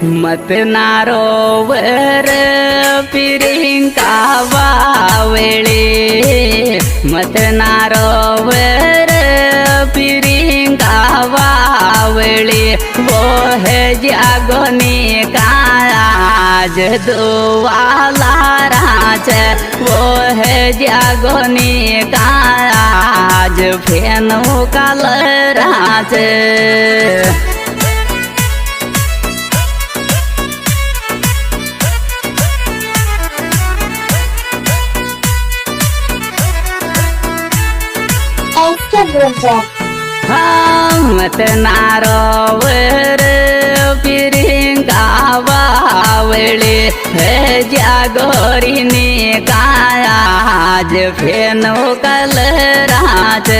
मतनारो वर पिरिंका वावळे मतनारो वर पिरिंका वावळे वो है जागोनी काज दुवाला राज वो है जागोनी काज फेनो काल राज मतनारो वर पिरिंका वावळे हे जागोरीनी काज फेनो काल राज